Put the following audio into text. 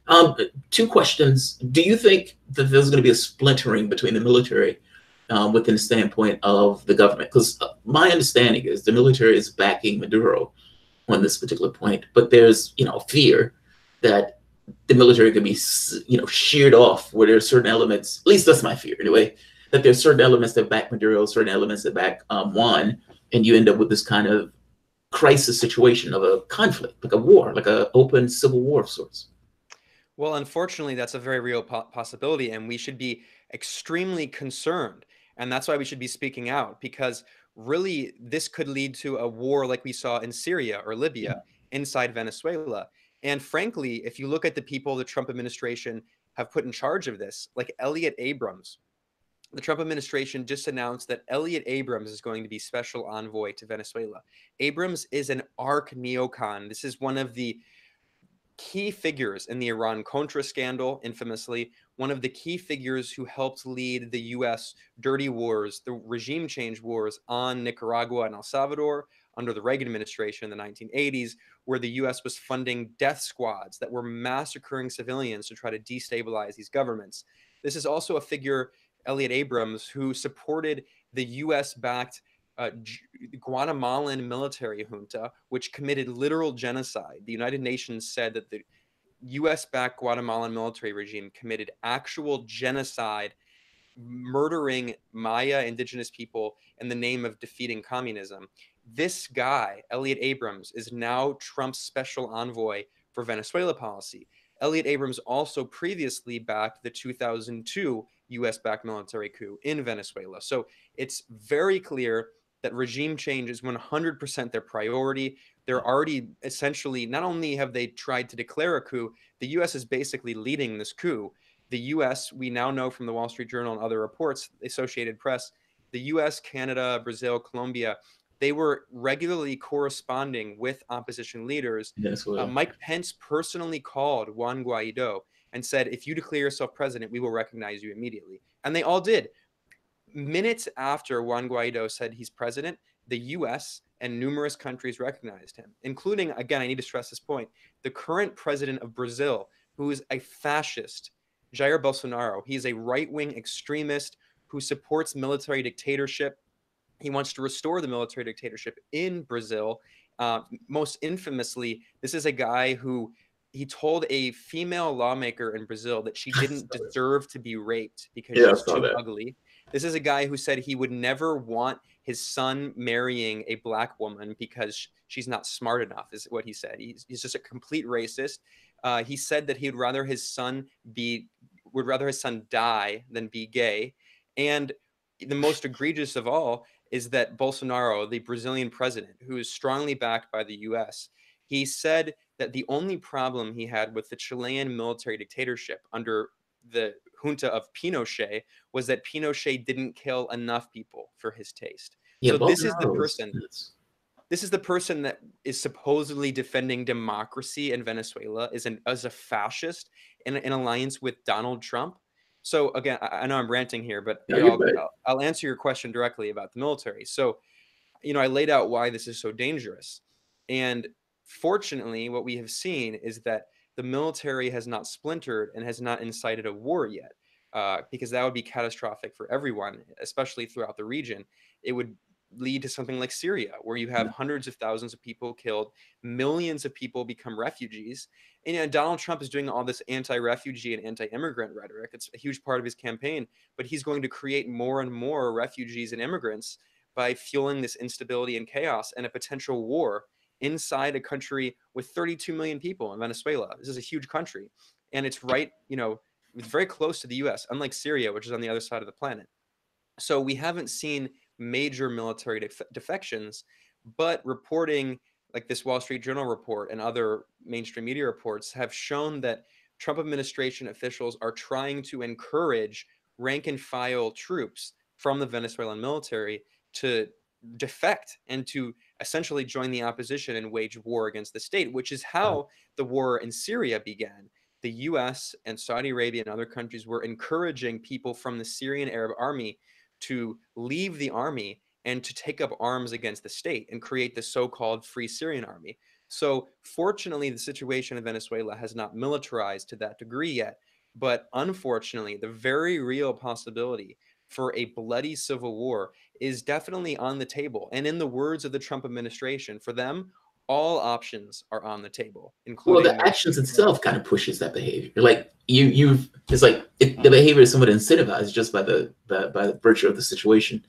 Um, Two questions. Do you think that there's going to be a splintering between the military within the standpoint of the government? Because my understanding is the military is backing Maduro on this particular point, but there's fear that the military could be sheared off where there's certain elements. At least that's my fear anyway. That there's certain elements that back Maduro, certain elements that back Juan, and you end up with this kind of crisis situation of a conflict, like a war, like an open civil war of sorts. Well, unfortunately, that's a very real possibility, and we should be extremely concerned. And that's why we should be speaking out, because really, this could lead to a war like we saw in Syria or Libya inside Venezuela. And frankly, if you look at the people the Trump administration have put in charge of this, like Elliot Abrams, the Trump administration just announced that Elliot Abrams is going to be special envoy to Venezuela. Abrams is an arc neocon. This is one of the key figures in the Iran-Contra scandal, infamously, one of the key figures who helped lead the U.S. dirty wars, the regime change wars on Nicaragua and El Salvador under the Reagan administration in the 1980s, where the U.S. was funding death squads that were massacring civilians to try to destabilize these governments. This is also a figure, Elliot Abrams, who supported the U.S.-backed uh, Guatemalan military junta, which committed literal genocide. The United Nations said that the US backed Guatemalan military regime committed actual genocide, murdering Maya indigenous people in the name of defeating communism. This guy, Elliot Abrams, is now Trump's special envoy for Venezuela policy. Elliot Abrams also previously backed the 2002 US backed military coup in Venezuela. So it's very clear that regime change is 100% their priority. They're already essentially, not only have they tried to declare a coup, the US is basically leading this coup. The US, we now know from the Wall Street Journal and other reports, the Associated Press, the US, Canada, Brazil, Colombia, they were regularly corresponding with opposition leaders. Venezuela. Mike Pence personally called Juan Guaido and said, if you declare yourself president, we will recognize you immediately. And they all did. Minutes after Juan Guaido said he's president, the US and numerous countries recognized him, including, again, I need to stress this point, the current president of Brazil, who is a fascist, Jair Bolsonaro. He's a right wing extremist who supports military dictatorship. He wants to restore the military dictatorship in Brazil. Most infamously, this is a guy who he told a female lawmaker in Brazil that she didn't deserve to be raped because Yeah, I she's saw too that. ugly. This is a guy who said he would never want his son marrying a black woman because she's not smart enough, is what he said. He's just a complete racist. He said that would rather his son die than be gay. And the most egregious of all is that Bolsonaro, the Brazilian president, who is strongly backed by the US, he said that the only problem he had with the Chilean military dictatorship under the junta of Pinochet was that Pinochet didn't kill enough people for his taste. Yeah, So Bolsonaro is this is the person that is supposedly defending democracy in Venezuela as a fascist in alliance with Donald Trump. So again, I know I'm ranting here, but no, you're right. I'll answer your question directly about the military. So I laid out why this is so dangerous. And fortunately, what we have seen is that the military has not splintered and has not incited a war yet, because that would be catastrophic for everyone, especially throughout the region. It would lead to something like Syria, where you have hundreds of thousands of people killed, millions of people become refugees. And Donald Trump is doing all this anti-refugee and anti-immigrant rhetoric. It's a huge part of his campaign, but he's going to create more and more refugees and immigrants by fueling this instability and chaos and a potential war inside a country with 32 million people in Venezuela. This is a huge country, and it's it's very close to the US, unlike Syria, which is on the other side of the planet. So we haven't seen major military defections, but reporting like this Wall Street Journal report and other mainstream media reports have shown that Trump administration officials are trying to encourage rank and file troops from the Venezuelan military to defect and to essentially join the opposition and wage war against the state, which is how the war in Syria began. The US and Saudi Arabia and other countries were encouraging people from the Syrian Arab army to leave the army and to take up arms against the state and create the so-called Free Syrian Army. So fortunately, the situation in Venezuela has not militarized to that degree yet. But unfortunately, the very real possibility for a bloody civil war is definitely on the table. And in the words of the Trump administration, for them, all options are on the table, Well, the including actions military. itself kind of pushes that behavior. Like it's like the behavior is somewhat incentivized just by the virtue of the situation.